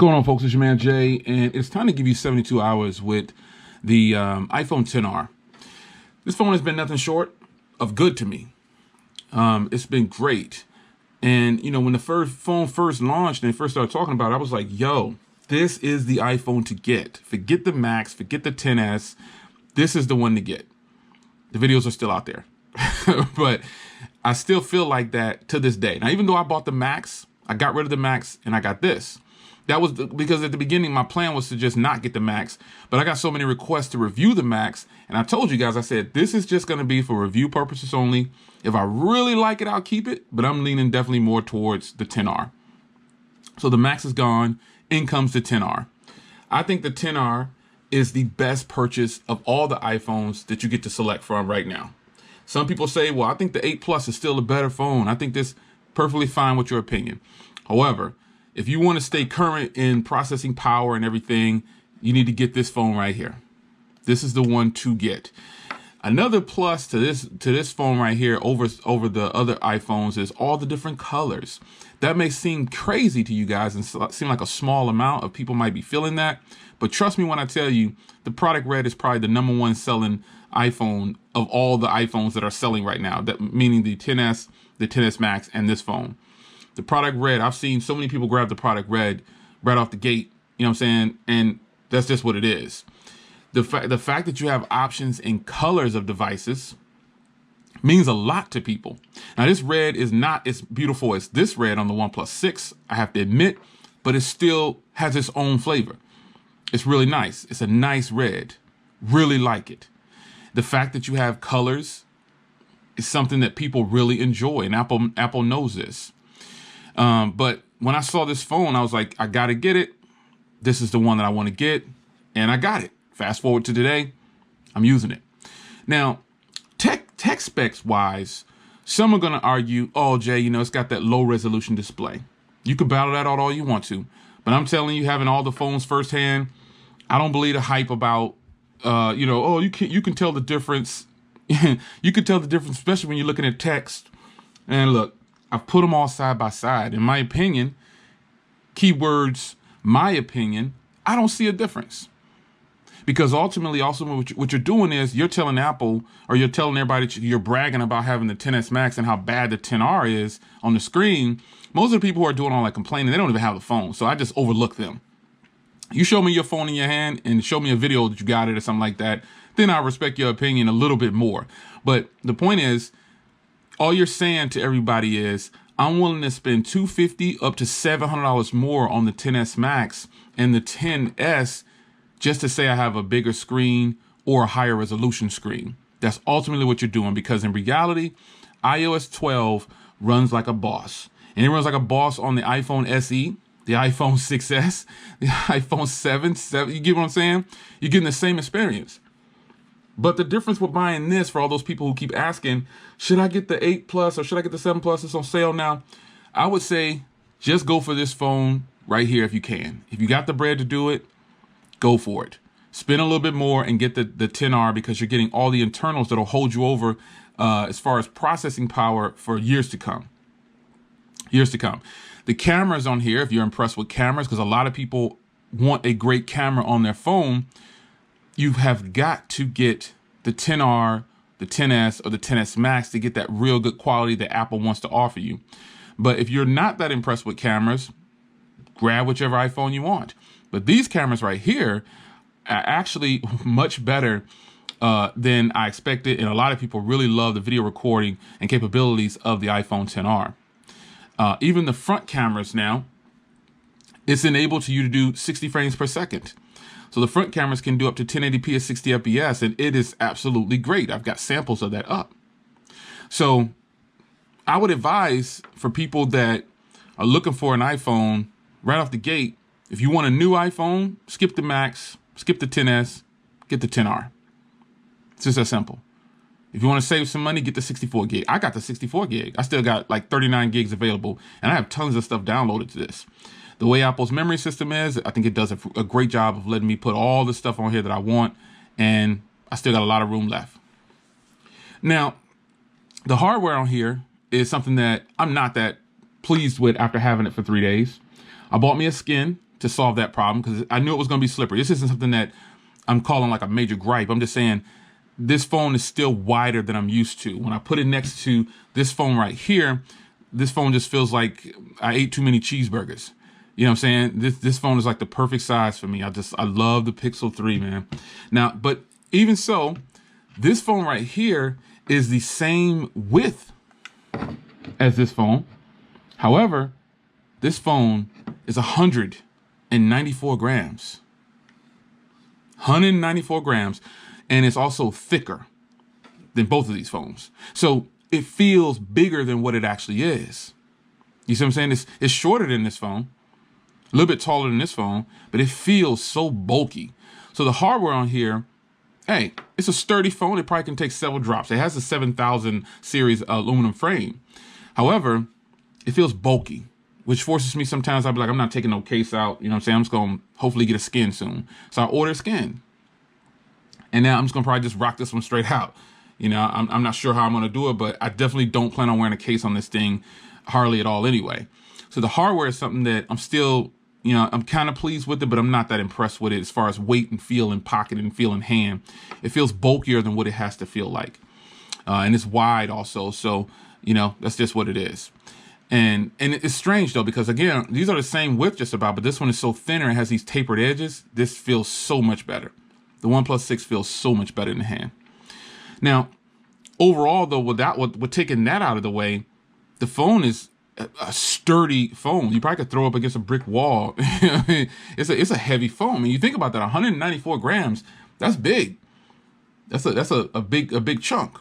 What's going on, folks? It's your man Jay, and it's time to give you 72 hours with the iPhone XR. This phone has been nothing short of good to me. It's been great. And, you know, when the phone first launched and they first started talking about it, I was like, yo, this is the iPhone to get. Forget the Max, forget the XS. This is the one to get. The videos are still out there. But I still feel like that to this day. Now, even though I bought the Max, I got rid of the Max and I got this. That was because at the beginning, my plan was to just not get the Max, but I got so many requests to review the Max. And I told you guys, I said, this is just going to be for review purposes only. If I really like it, I'll keep it, but I'm leaning definitely more towards the XR. So the Max is gone. In comes the XR. I think the XR is the best purchase of all the iPhones that you get to select from right now. Some people say, well, I think the 8 Plus is still a better phone. I think this perfectly fine with your opinion. However, if you want to stay current in processing power and everything, you need to get this phone right here. This is the one to get. Another plus to this phone right here over the other iPhones is all the different colors. That may seem crazy to you guys and seem like a small amount of people might be feeling that. But trust me when I tell you, the product red is probably the #1 selling iPhone of all the iPhones that are selling right now. That meaning the XS, the XS Max, and this phone. The product red, I've seen so many people grab the product red right off the gate, you know what I'm saying? And that's just what it is. The fact that you have options in colors of devices means a lot to people. Now, this red is not as beautiful as this red on the OnePlus 6, I have to admit, but it still has its own flavor. It's really nice. It's a nice red. Really like it. The fact that you have colors is something that people really enjoy, and Apple knows this. But when I saw this phone, I was like, I got to get it. This is the one that I want to get. And I got it. Fast forward to today, I'm using it. Now, tech specs wise, some are going to argue, oh, Jay, you know, it's got that low resolution display. You can battle that out all you want to. But I'm telling you, having all the phones firsthand, I don't believe the hype about, oh, you can tell the difference. You can tell the difference, especially when you're looking at text. And look, I've put them all side by side. In my opinion, keywords, my opinion, I don't see a difference. Because ultimately, also what you're doing is you're telling Apple, or you're telling everybody that you're bragging about having the XS Max and how bad the XR is on the screen. Most of the people who are doing all that complaining, they don't even have the phone. So I just overlook them. You show me your phone in your hand and show me a video that you got it or something like that, then I respect your opinion a little bit more. But the point is, all you're saying to everybody is, I'm willing to spend $250 up to $700 more on the XS Max and the XS just to say I have a bigger screen or a higher resolution screen. That's ultimately what you're doing, because in reality, iOS 12 runs like a boss. And it runs like a boss on the iPhone SE, the iPhone 6S, the iPhone 7, you get what I'm saying? You're getting the same experience. But the difference with buying this, for all those people who keep asking, should I get the 8 Plus or should I get the 7 Plus? It's on sale now. I would say just go for this phone right here if you can. If you got the bread to do it, go for it. Spend a little bit more and get the XR, because you're getting all the internals that'll hold you over as far as processing power for years to come. Years to come. The cameras on here, if you're impressed with cameras, because a lot of people want a great camera on their phone, you have got to get the XR, the XS, or the XS Max to get that real good quality that Apple wants to offer you. But if you're not that impressed with cameras, grab whichever iPhone you want. But these cameras right here are actually much better than I expected. And a lot of people really love the video recording and capabilities of the iPhone XR. Even the front cameras now, it's enabled to you to do 60 frames per second. So the front cameras can do up to 1080p at 60 FPS, and it is absolutely great. I've got samples of that up. So I would advise for people that are looking for an iPhone right off the gate, if you want a new iPhone, skip the Max, skip the XS, get the XR. It's just that simple. If you want to save some money, get the 64 gig. I got the 64 gig. I still got like 39 gigs available, and I have tons of stuff downloaded to this. The way Apple's memory system is, I think it does a great job of letting me put all the stuff on here that I want, and I still got a lot of room left. Now, the hardware on here is something that I'm not that pleased with after having it for 3 days. I bought me a skin to solve that problem because I knew it was going to be slippery. This isn't something that I'm calling like a major gripe. I'm just saying this phone is still wider than I'm used to. When I put it next to this phone right here, this phone just feels like I ate too many cheeseburgers. You know what I'm saying? This phone is like the perfect size for me. I love the Pixel 3, man. Now, but even so, this phone right here is the same width as this phone. However, this phone is 194 grams. 194 grams. And it's also thicker than both of these phones. So it feels bigger than what it actually is. You see what I'm saying? It's shorter than this phone, a little bit taller than this phone, but it feels so bulky. So the hardware on here, hey, it's a sturdy phone. It probably can take several drops. It has a 7000 series aluminum frame. However, it feels bulky, which forces me sometimes, I'll be like, I'm not taking no case out. You know what I'm saying? I'm just going to hopefully get a skin soon. So I order a skin. And now I'm just going to probably just rock this one straight out. You know, I'm not sure how I'm going to do it, but I definitely don't plan on wearing a case on this thing hardly at all anyway. So the hardware is something that I'm still, you know, I'm kind of pleased with it, but I'm not that impressed with it as far as weight and feel in pocket and feel in hand. It feels bulkier than what it has to feel like. And it's wide also. So, you know, that's just what it is. And it's strange though, because again, these are the same width just about, but this one is so thinner. It has these tapered edges. This feels so much better. The OnePlus 6 feels so much better in the hand. Now, overall, though, with taking that out of the way, the phone is a sturdy phone. You probably could throw up against a brick wall. It's a heavy phone. I mean, you think about that, 194 grams. That's big. That's a big chunk.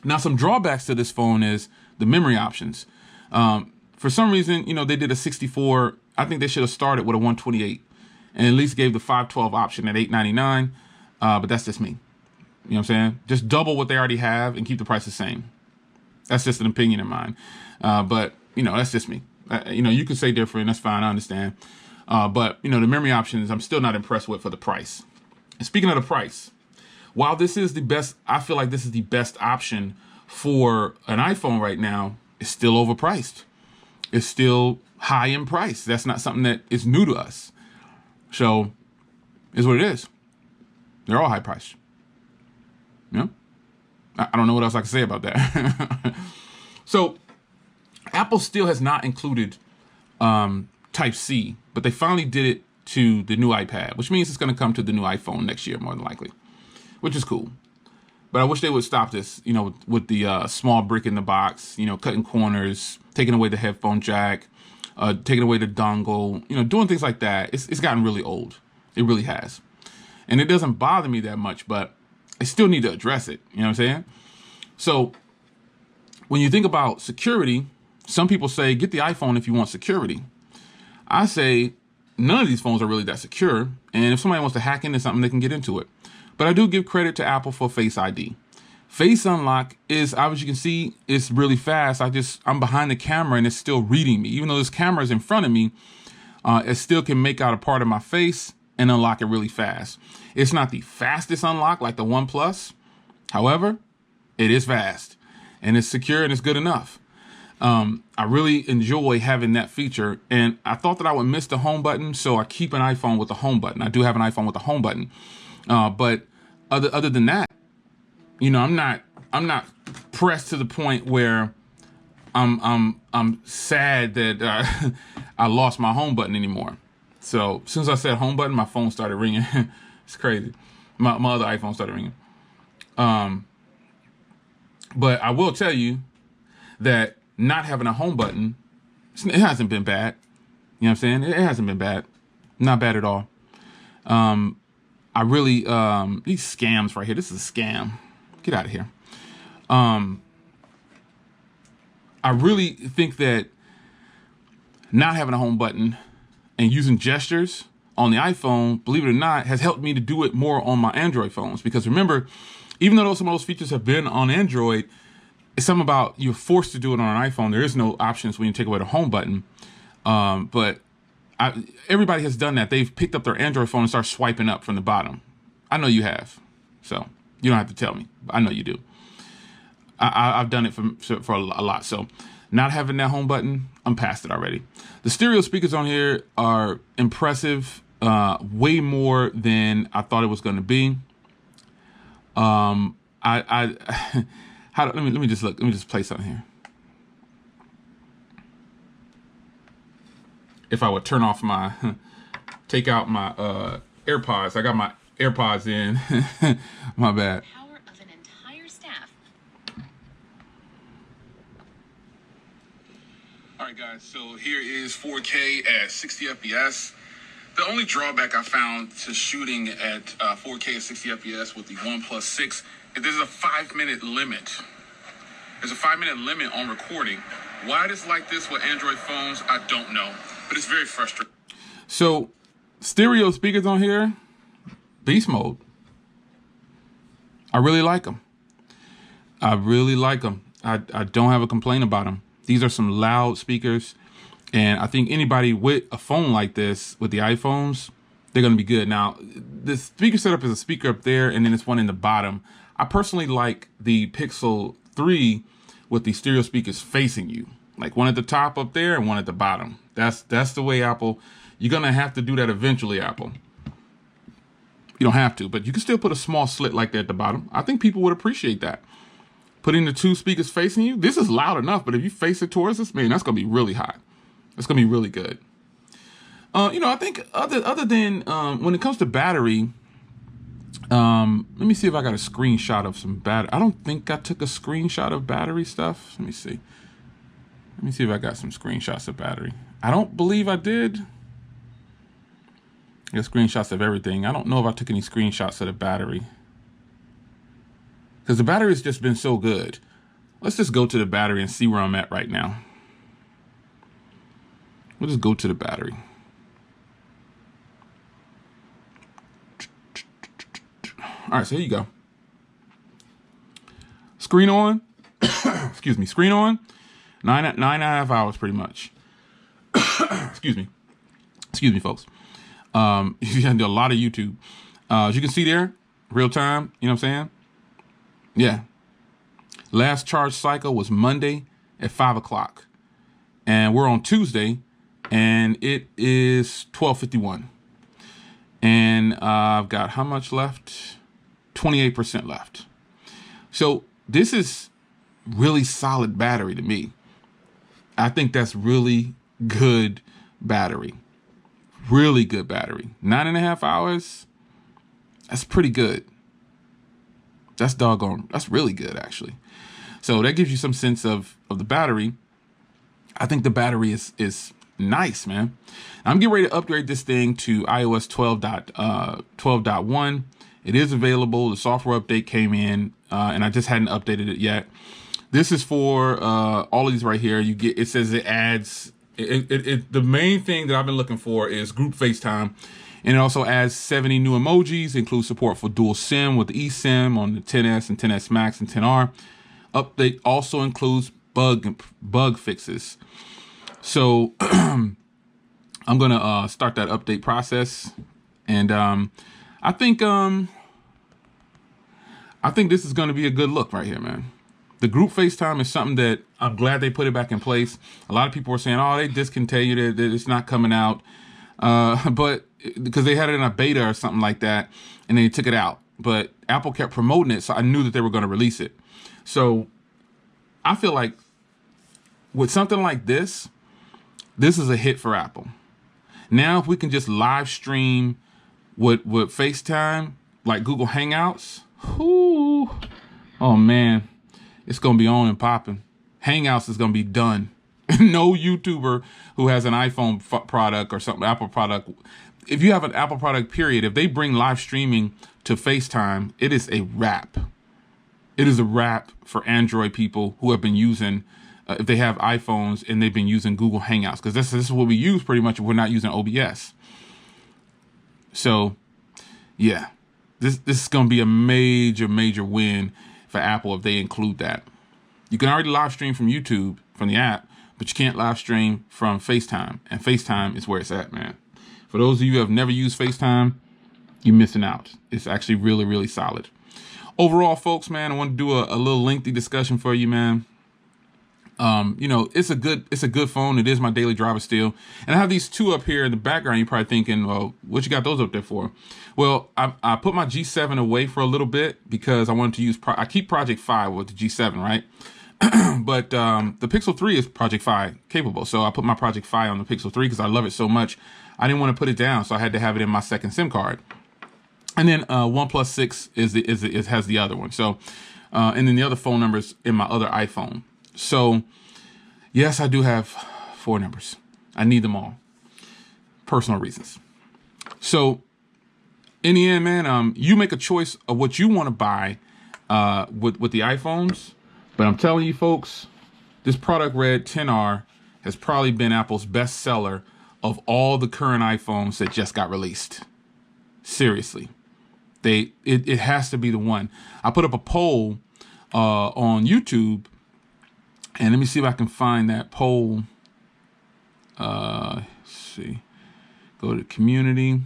Now, some drawbacks to this phone is the memory options. For some reason, you know, they did a 64. I think they should have started with a 128. And at least gave the 512 option at $899, but that's just me. You know what I'm saying? Just double what they already have and keep the price the same. That's just an opinion of mine. But, you know, that's just me. You know, you could say different. That's fine. I understand. But, you know, the memory options, I'm still not impressed with for the price. And speaking of the price, while this is the best, I feel like this is the best option for an iPhone right now, it's still overpriced. It's still high in price. That's not something that is new to us. So, is what it is. They're all high priced. You know? I don't know what else I can say about that. So, Apple still has not included Type-C, but they finally did it to the new iPad, which means it's going to come to the new iPhone next year, more than likely, which is cool. But I wish they would stop this, you know, with the small brick in the box, you know, cutting corners, taking away the headphone jack, taking away the dongle, you know, doing things like that. It's gotten really old. It really has. And it doesn't bother me that much, but I still need to address it. You know what I'm saying? So when you think about security, some people say, get the iPhone if you want security. I say, none of these phones are really that secure. And if somebody wants to hack into something, they can get into it. But I do give credit to Apple for Face ID. Face unlock is, as you can see, it's really fast. I'm behind the camera and it's still reading me. Even though this camera is in front of me, it still can make out a part of my face and unlock it really fast. It's not the fastest unlock like the OnePlus. However, it is fast and it's secure and it's good enough. I really enjoy having that feature, and I thought that I would miss the home button, so I keep an iPhone with the home button. I do have an iPhone with the home button, but other than that, you know, I'm not pressed to the point where I'm sad that I lost my home button anymore. So as soon as I said home button, my phone started ringing. It's crazy. My other iPhone started ringing. But I will tell you that not having a home button, it hasn't been bad. You know what I'm saying? It hasn't been bad. Not bad at all. I really, these scams right here, this is a scam. Get out of here. I really think that not having a home button and using gestures on the iPhone, believe it or not, has helped me to do it more on my Android phones. Because remember, even though some of those features have been on Android, it's something about you're forced to do it on an iPhone. There is no options when you take away the home button. But everybody has done that. They've picked up their Android phone and start swiping up from the bottom. I know you have. So you don't have to tell me. I know you do. I've done it for a lot. So Not having that home button, I'm past it already. The stereo speakers on here are impressive, way more than I thought it was going to be. Let me just look. Let me just play something here. If I would turn off my, take out my AirPods. I got my AirPods in. My bad. Power of an entire staff. All right, guys. So here is 4K at 60 FPS. The only drawback I found to shooting at 4K at 60 FPS with the OnePlus 6 is there's a 5-minute limit. There's a 5-minute limit on recording. Why it is like this with Android phones, I don't know. But it's very frustrating. So, stereo speakers on here, beast mode. I really like them. I really like them. I don't have a complaint about them. These are some loud speakers. And I think anybody with a phone like this, with the iPhones, they're going to be good. Now, the speaker setup is a speaker up there, and then it's one in the bottom. I personally like the Pixel 3 with the stereo speakers facing you. Like one at the top up there and one at the bottom. That's the way Apple, you're going to have to do that eventually, Apple. You don't have to, but you can still put a small slit like that at the bottom. I think people would appreciate that. Putting the two speakers facing you, this is loud enough, but if you face it towards us, man, that's going to be really hot. It's going to be really good. I think other than when it comes to battery, let me see if I got a screenshot of some battery. I don't think I took a screenshot of battery stuff. Let me see. Let me see if I got some screenshots of battery. I don't believe I did. I got screenshots of everything. I don't know if I took any screenshots of the battery. Because the battery has just been so good. Let's just go to the battery and see where I'm at right now. We'll just go to the battery. All right, so here you go. Screen on. Excuse me. Screen on. 9.5 hours, pretty much. Excuse me. Excuse me, folks. You can do a lot of YouTube. As you can see there, real time. You know what I'm saying? Yeah. Last charge cycle was Monday at 5 o'clock. And we're on Tuesday, and it is 12:51. And I've got how much left? 28% left. So this is really solid battery to me. I think that's really good battery. Really good battery. 9.5 hours. That's pretty good. That's doggone. That's really good, actually. So that gives you some sense of the battery. I think the battery is nice, man. I'm getting ready to upgrade this thing to iOS 12.1. It is available. The software update came in, and I just hadn't updated it yet. This is for all of these right here. You get, it says it adds, the main thing that I've been looking for is group FaceTime. And it also adds 70 new emojis, includes support for dual SIM with eSIM on the 10S and 10S Max and 10R. Update also includes bug fixes. So I'm going to start that update process. And I think this is going to be a good look right here, man. The group FaceTime is something that I'm glad they put it back in place. A lot of people were saying, oh, they discontinued it, that it's not coming out. But because they had it in a beta or something like that, and they took it out. But Apple kept promoting it, so I knew that they were going to release it. So I feel like with something like this, this is a hit for Apple. Now, if we can just live stream with FaceTime, like Google Hangouts, whoo, oh man, it's going to be on and popping. Hangouts is going to be done. No YouTuber who has an iPhone product or something, Apple product, if you have an Apple product, period, if they bring live streaming to FaceTime, it is a wrap. It is a wrap for Android people who have been using, if they have iPhones and they've been using Google Hangouts, because this is what we use pretty much if we're not using OBS. So, yeah, this is going to be a major win for Apple if they include that. You can already live stream from YouTube, from the app, but you can't live stream from FaceTime. And FaceTime is where it's at, man. For those of you who have never used FaceTime, you're missing out. It's actually really solid. Overall, folks, man, I want to do a little lengthy discussion for you, man. It's a good phone. It is my daily driver still. And I have these two up here in the background. You're probably thinking, well, what you got those up there for? Well, I put my G7 away for a little bit because I wanted to use, I keep Project Fi with the G7, right? But the Pixel 3 is Project Fi capable. So I put my Project Fi on the Pixel 3 because I love it so much. I didn't want to put it down, so I had to have it in my second SIM card. And then OnePlus 6 has the other one. So, and then the other phone numbers in my other iPhone. So, yes, I do have 4 numbers. I need them all. Personal reasons. So, in the end, man, you make a choice of what you want to buy with the iPhones. But I'm telling you, folks, this Product Red 10R has probably been Apple's best seller of all the current iPhones that just got released. Seriously. It has to be the one. I put up a poll on YouTube, and let me see if I can find that poll. Let's see. Go to community.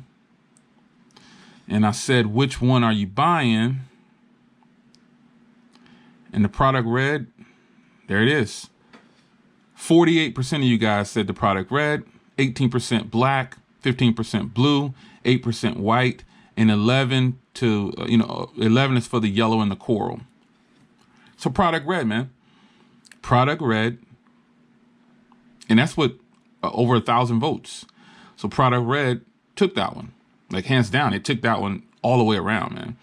And I said, which one are you buying? And the Product Red, there it is. 48% of you guys said the Product Red, 18% black, 15% blue, 8% white, and 11 is for the yellow and the coral. So Product Red, man. Product Red. And that's what over 1,000 votes. So Product Red took that one. Like hands down, it took that one all the way around, man.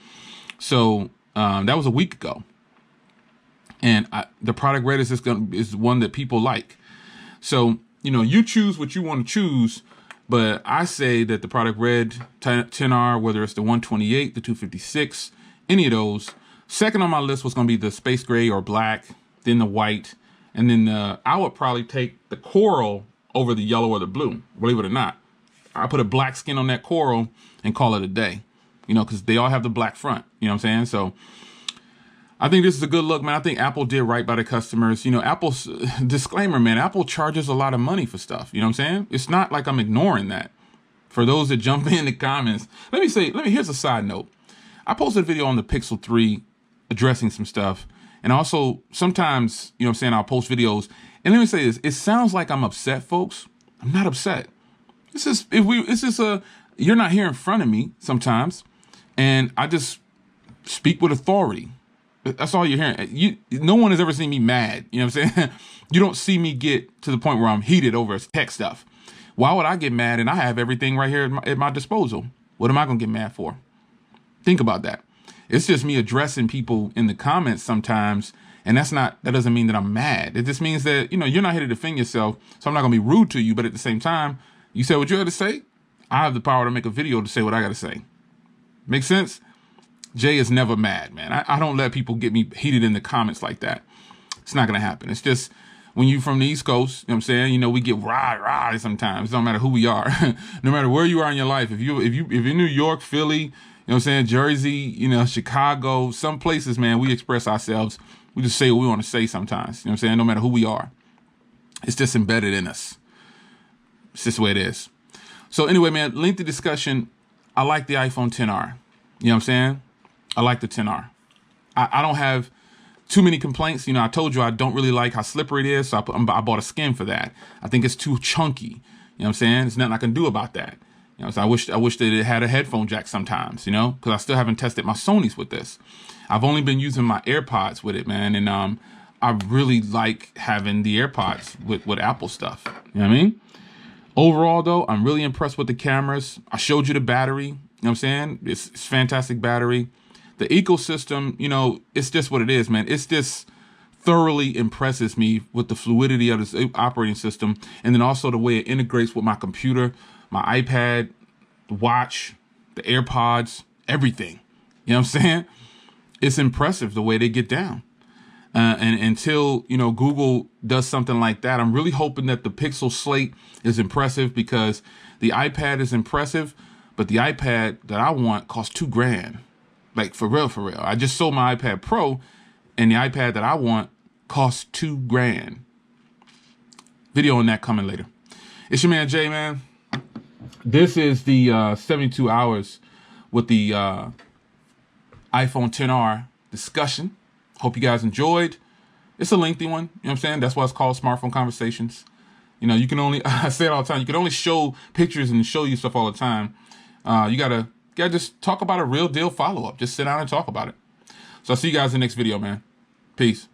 So that was a week ago. And the Product Red is one that people like. So, you choose what you want to choose. But I say that the Product Red 10R, whether it's the 128, the 256, any of those, second on my list was going to be the space gray or black, then the white. And then I would probably take the coral over the yellow or the blue, believe it or not. I put a black skin on that coral and call it a day, because they all have the black front. You know what I'm saying? So I think this is a good look, man. I think Apple did right by the customers. Apple's disclaimer, man, Apple charges a lot of money for stuff. You know what I'm saying? It's not like I'm ignoring that. For those that jump in the comments, here's a side note. I posted a video on the Pixel 3 addressing some stuff. And also sometimes, I'll post videos. And let me say this. It sounds like I'm upset, folks. I'm not upset. You're not here in front of me sometimes. And I just speak with authority. That's all you're hearing. No one has ever seen me mad. You know what I'm saying? You don't see me get to the point where I'm heated over tech stuff. Why would I get mad? And I have everything right here at my disposal. What am I going to get mad for? Think about that. It's just me addressing people in the comments sometimes. And that doesn't mean that I'm mad. It just means that, you're not here to defend yourself. So I'm not going to be rude to you. But at the same time, you say what you had to say. I have the power to make a video to say what I got to say. Make sense? Jay is never mad, man. I don't let people get me heated in the comments like that. It's not going to happen. It's just when you from the East Coast, you know what I'm saying? We get rah sometimes. It don't matter who we are. No matter where you are in your life. If you're New York, Philly, you know what I'm saying? Jersey, Chicago, some places, man, we express ourselves. We just say what we want to say sometimes. You know what I'm saying? No matter who we are. It's just embedded in us. It's just the way it is. So anyway, man, lengthy discussion. I like the iPhone 10R. You know what I'm saying? I like the 10R. I don't have too many complaints. I told you I don't really like how slippery it is, so I bought a skin for that. I think it's too chunky. You know what I'm saying? There's nothing I can do about that. So I wish that it had a headphone jack sometimes, because I still haven't tested my Sonys with this. I've only been using my AirPods with it, man, and I really like having the AirPods with Apple stuff. You know what I mean? Overall, though, I'm really impressed with the cameras. I showed you the battery. You know what I'm saying? It's fantastic battery. The ecosystem, it's just what it is, man. It's just thoroughly impresses me with the fluidity of this operating system. And then also the way it integrates with my computer, my iPad, the watch, the AirPods, everything. You know what I'm saying? It's impressive the way they get down. And until, Google does something like that, I'm really hoping that the Pixel Slate is impressive because the iPad is impressive, but the iPad that I want costs $2,000. Like for real. I just sold my iPad Pro and the iPad that I want costs $2,000. Video on that coming later. It's your man Jay, man. This is the 72 hours with the iPhone 10R discussion. Hope you guys enjoyed. It's a lengthy one. You know what I'm saying? That's why it's called Smartphone Conversations. You know, you can only, I say it all the time, you can only show pictures and show you stuff all the time. You gotta just talk about a real deal follow-up. Just sit down and talk about it. So I'll see you guys in the next video, man. Peace.